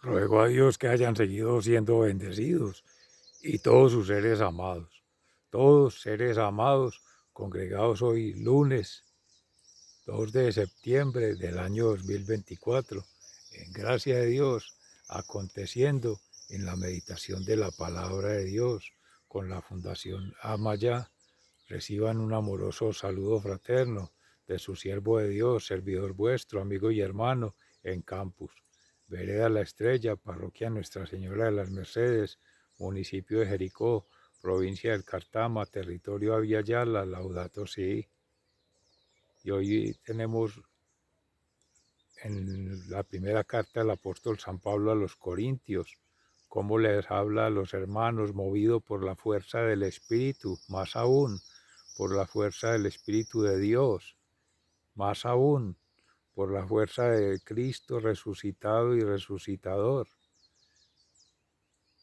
Ruego a Dios que hayan seguido siendo bendecidos y todos sus seres amados, todos seres amados, congregados hoy lunes 2 de septiembre del año 2024, en gracia de Dios, aconteciendo en la meditación de la palabra de Dios con la Fundación Amayá. Reciban un amoroso saludo fraterno de su siervo de Dios, servidor vuestro, amigo y hermano en Campus. Vereda La Estrella, parroquia Nuestra Señora de las Mercedes, municipio de Jericó, provincia del Cartama, territorio Aviala, Laudato Si. Y hoy tenemos en la primera carta del apóstol San Pablo a los Corintios, cómo les habla a los hermanos movido por la fuerza del Espíritu, más aún por la fuerza del Espíritu de Dios, más aún por la fuerza de Cristo resucitado y resucitador,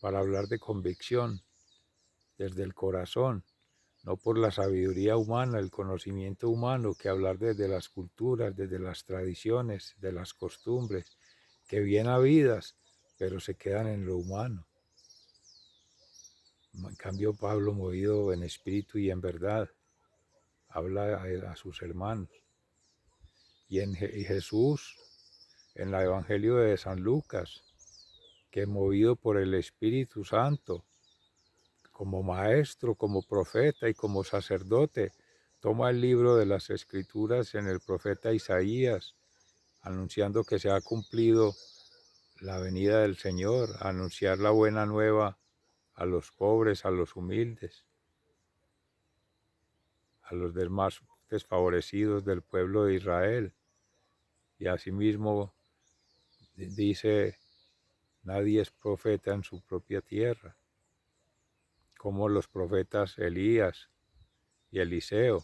para hablar de convicción desde el corazón, no por la sabiduría humana, el conocimiento humano, que hablar desde las culturas, desde las tradiciones, de las costumbres, que bien habidas, pero se quedan en lo humano. En cambio, Pablo, movido en espíritu y en verdad, habla a sus hermanos. Y Jesús, en el Evangelio de San Lucas, que movido por el Espíritu Santo, como maestro, como profeta y como sacerdote, toma el libro de las Escrituras en el profeta Isaías, anunciando que se ha cumplido la venida del Señor, anunciar la buena nueva a los pobres, a los humildes, a los más desfavorecidos del pueblo de Israel. Y asimismo dice, nadie es profeta en su propia tierra, como los profetas Elías y Eliseo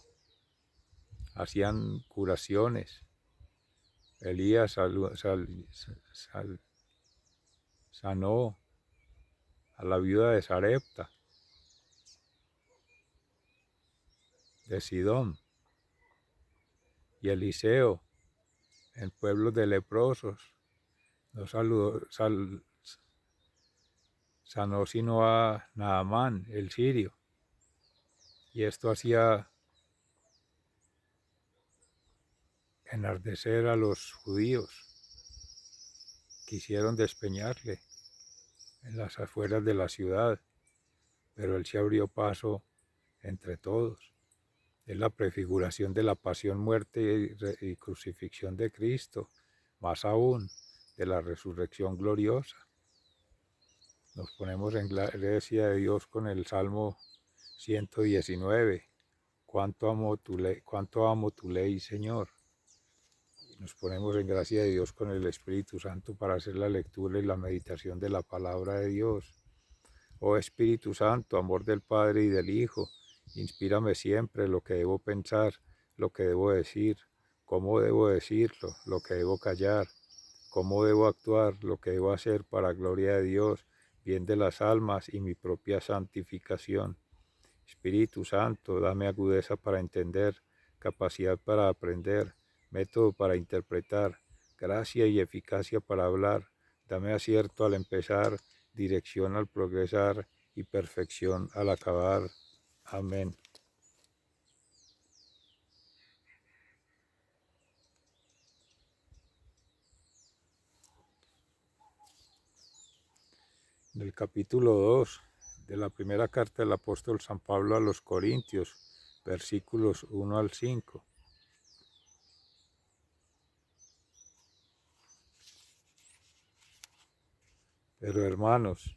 hacían curaciones. Elías sanó a la viuda de Sarepta, de Sidón, y Eliseo en pueblos de leprosos no sanó sino a Naamán, el sirio. Y esto hacía enardecer a los judíos. Quisieron despeñarle en las afueras de la ciudad, pero él se abrió paso entre todos. Es la prefiguración de la pasión, muerte y crucifixión de Cristo, más aún de la resurrección gloriosa. Nos ponemos en gracia de Dios con el Salmo 119. Cuánto amo tu ley, Señor. Y nos ponemos en gracia de Dios con el Espíritu Santo para hacer la lectura y la meditación de la palabra de Dios. Oh Espíritu Santo, amor del Padre y del Hijo, inspírame siempre lo que debo pensar, lo que debo decir, cómo debo decirlo, lo que debo callar, cómo debo actuar, lo que debo hacer para gloria de Dios, bien de las almas y mi propia santificación. Espíritu Santo, dame agudeza para entender, capacidad para aprender, método para interpretar, gracia y eficacia para hablar. Dame acierto al empezar, dirección al progresar y perfección al acabar. Amén. En el capítulo 2 de la primera carta del apóstol San Pablo a los Corintios, versículos 1 al 5. Pero hermanos,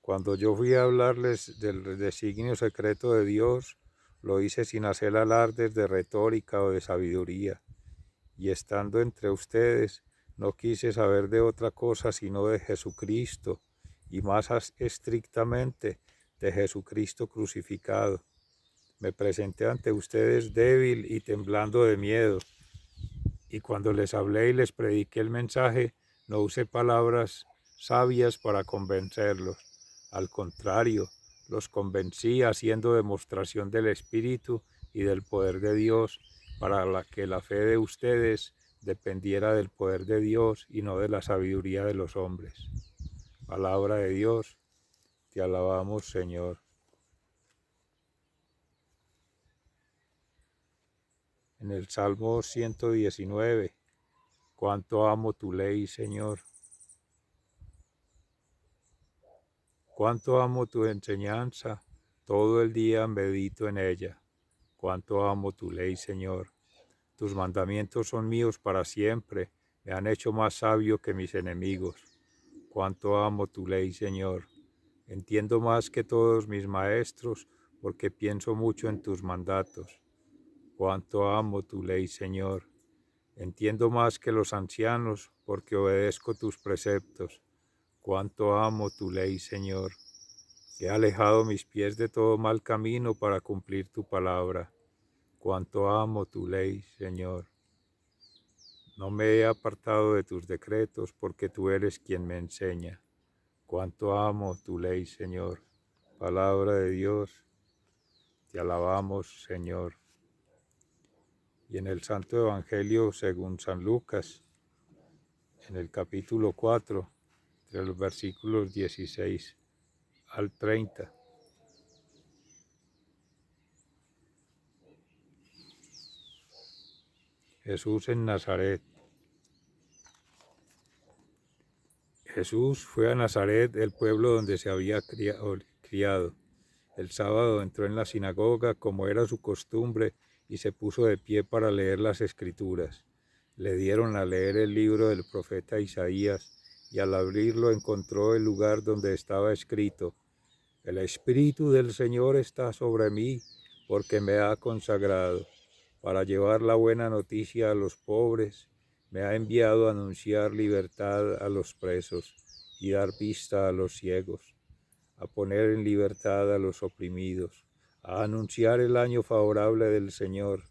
cuando yo fui a hablarles del designio secreto de Dios, lo hice sin hacer alardes de retórica o de sabiduría, y estando entre ustedes, no quise saber de otra cosa sino de Jesucristo, y más estrictamente de Jesucristo crucificado. Me presenté ante ustedes débil y temblando de miedo, y cuando les hablé y les prediqué el mensaje, no usé palabras sabias para convencerlos. Al contrario, los convencí haciendo demostración del Espíritu y del poder de Dios para que la fe de ustedes dependiera del poder de Dios y no de la sabiduría de los hombres. Palabra de Dios, te alabamos, Señor. En el Salmo 119, cuánto amo tu ley, Señor. Cuánto amo tu enseñanza, todo el día medito en ella. Cuánto amo tu ley, Señor. Tus mandamientos son míos para siempre, me han hecho más sabio que mis enemigos. Cuánto amo tu ley, Señor. Entiendo más que todos mis maestros, porque pienso mucho en tus mandatos. Cuánto amo tu ley, Señor. Entiendo más que los ancianos, porque obedezco tus preceptos. Cuánto amo tu ley, Señor. He alejado mis pies de todo mal camino para cumplir tu palabra. Cuánto amo tu ley, Señor. No me he apartado de tus decretos, porque tú eres quien me enseña. Cuánto amo tu ley, Señor. Palabra de Dios, te alabamos, Señor. Y en el Santo Evangelio según San Lucas, en el capítulo 4, de los versículos 16 al 30. Jesús en Nazaret. Jesús fue a Nazaret, el pueblo donde se había criado. El sábado entró en la sinagoga, como era su costumbre, y se puso de pie para leer las Escrituras. Le dieron a leer el libro del profeta Isaías, y al abrirlo encontró el lugar donde estaba escrito: El Espíritu del Señor está sobre mí, porque me ha consagrado para llevar la buena noticia a los pobres. Me ha enviado a anunciar libertad a los presos y dar vista a los ciegos, a poner en libertad a los oprimidos, a anunciar el año favorable del Señor.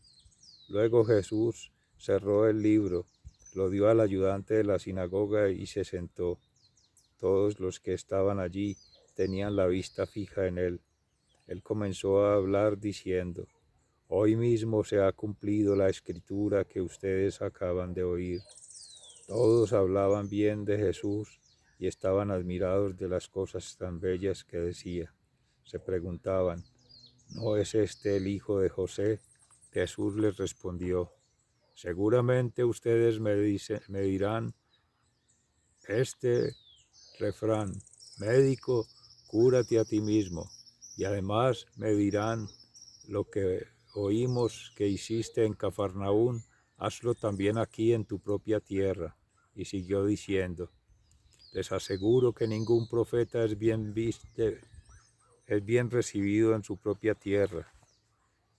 Luego Jesús cerró el libro, lo dio al ayudante de la sinagoga y se sentó. Todos los que estaban allí tenían la vista fija en él. Él comenzó a hablar diciendo: Hoy mismo se ha cumplido la escritura que ustedes acaban de oír. Todos hablaban bien de Jesús y estaban admirados de las cosas tan bellas que decía. Se preguntaban: ¿no es este el hijo de José? Jesús les respondió: seguramente ustedes me dirán este refrán: médico, cúrate a ti mismo. Y además me dirán: lo que oímos que hiciste en Cafarnaún, hazlo también aquí en tu propia tierra. Y siguió diciendo: les aseguro que ningún profeta es bien recibido en su propia tierra.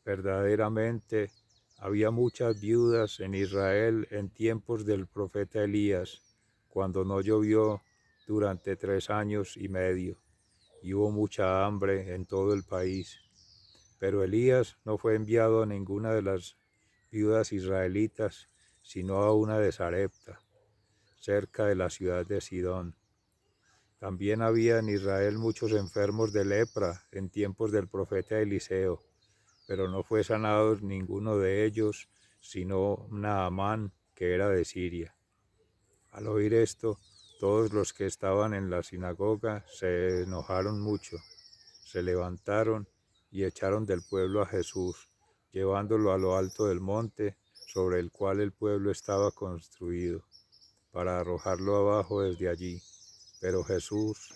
Verdaderamente había muchas viudas en Israel en tiempos del profeta Elías, cuando no llovió durante 3 años y medio, y hubo mucha hambre en todo el país. Pero Elías no fue enviado a ninguna de las viudas israelitas, sino a una de Sarepta, cerca de la ciudad de Sidón. También había en Israel muchos enfermos de lepra en tiempos del profeta Eliseo, pero no fue sanado ninguno de ellos, sino Naamán, que era de Siria. Al oír esto, todos los que estaban en la sinagoga se enojaron mucho, se levantaron y echaron del pueblo a Jesús, llevándolo a lo alto del monte sobre el cual el pueblo estaba construido, para arrojarlo abajo desde allí. Pero Jesús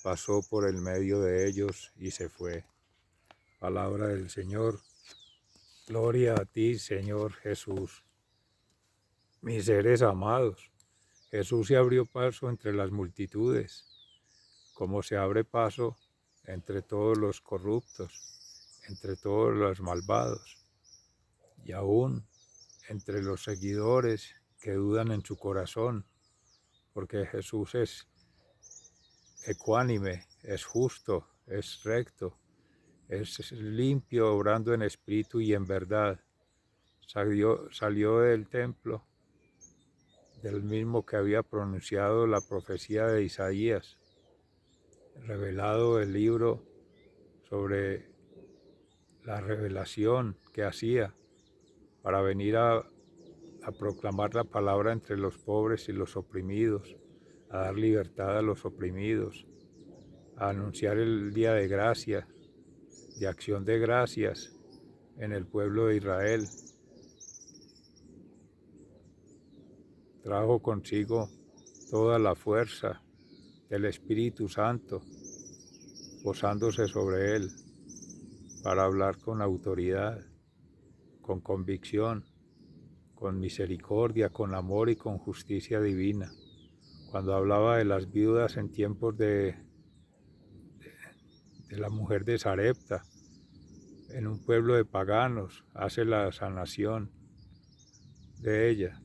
pasó por el medio de ellos y se fue. Palabra del Señor. Gloria a ti, Señor Jesús. Mis seres amados, Jesús se abrió paso entre las multitudes, como se abre paso entre todos los corruptos, entre todos los malvados, y aún entre los seguidores que dudan en su corazón, porque Jesús es ecuánime, es justo, es recto, es limpio, obrando en espíritu y en verdad. Salió del templo, del mismo que había pronunciado la profecía de Isaías, revelado el libro sobre la revelación que hacía para venir a a proclamar la palabra entre los pobres y los oprimidos, a dar libertad a los oprimidos, a anunciar el día de gracia, de acción de gracias en el pueblo de Israel. Trajo consigo toda la fuerza del Espíritu Santo, posándose sobre él, para hablar con autoridad, con convicción, con misericordia, con amor y con justicia divina. Cuando hablaba de las viudas en tiempos de la mujer de Sarepta, en un pueblo de paganos, hace la sanación de ella,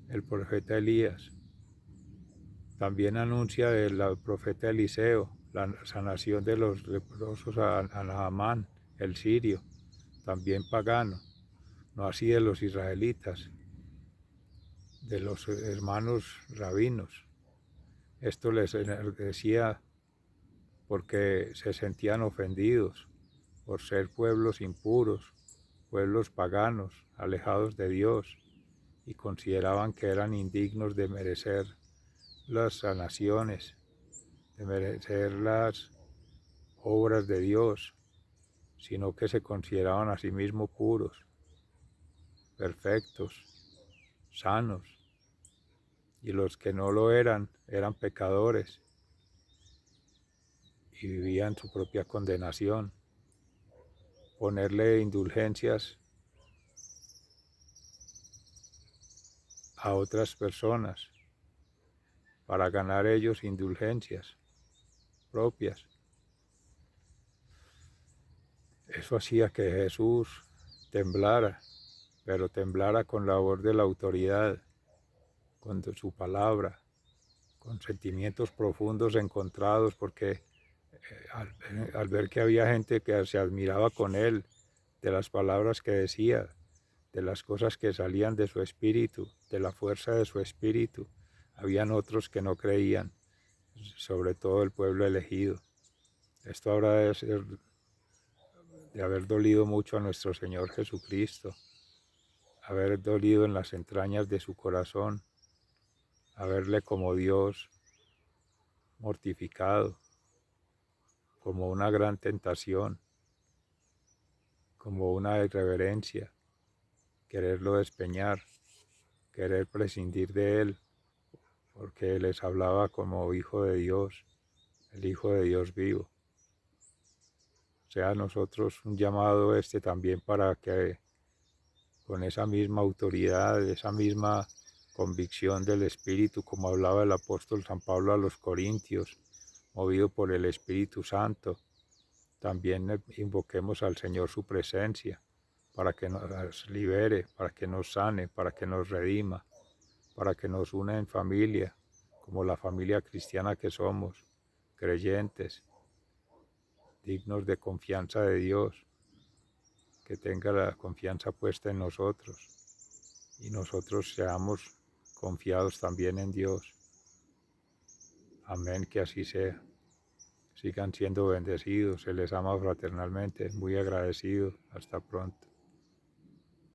el profeta Elías. También anuncia del profeta Eliseo la sanación de los leprosos a Naamán, el sirio, también pagano, no así de los israelitas, de los hermanos rabinos. Esto les enardecía porque se sentían ofendidos por ser pueblos impuros, pueblos paganos, alejados de Dios, y consideraban que eran indignos de merecer las sanaciones, de merecer las obras de Dios, sino que se consideraban a sí mismos puros, perfectos, sanos, y los que no lo eran pecadores y vivían su propia condenación. Ponerle indulgencias a otras personas para ganar ellos indulgencias propias. Eso hacía que Jesús temblara, pero temblara con la voz de la autoridad, con su palabra, con sentimientos profundos encontrados, porque al ver que había gente que se admiraba con él, de las palabras que decía, de las cosas que salían de su espíritu, de la fuerza de su espíritu, habían otros que no creían, sobre todo el pueblo elegido. Esto habrá de haber dolido mucho a nuestro Señor Jesucristo, haber dolido en las entrañas de su corazón, haberle como Dios mortificado, como una gran tentación, como una irreverencia, quererlo despeñar, querer prescindir de él, porque les hablaba como Hijo de Dios, el Hijo de Dios vivo. Sea a nosotros un llamado también para que con esa misma autoridad, esa misma convicción del Espíritu, como hablaba el apóstol San Pablo a los Corintios, movido por el Espíritu Santo, también invoquemos al Señor su presencia para que nos libere, para que nos sane, para que nos redima, para que nos una en familia, como la familia cristiana que somos, creyentes, dignos de confianza de Dios, que tenga la confianza puesta en nosotros y nosotros seamos confiados también en Dios. Amén, que así sea. Sigan siendo bendecidos, se les ama fraternalmente, muy agradecido. Hasta pronto.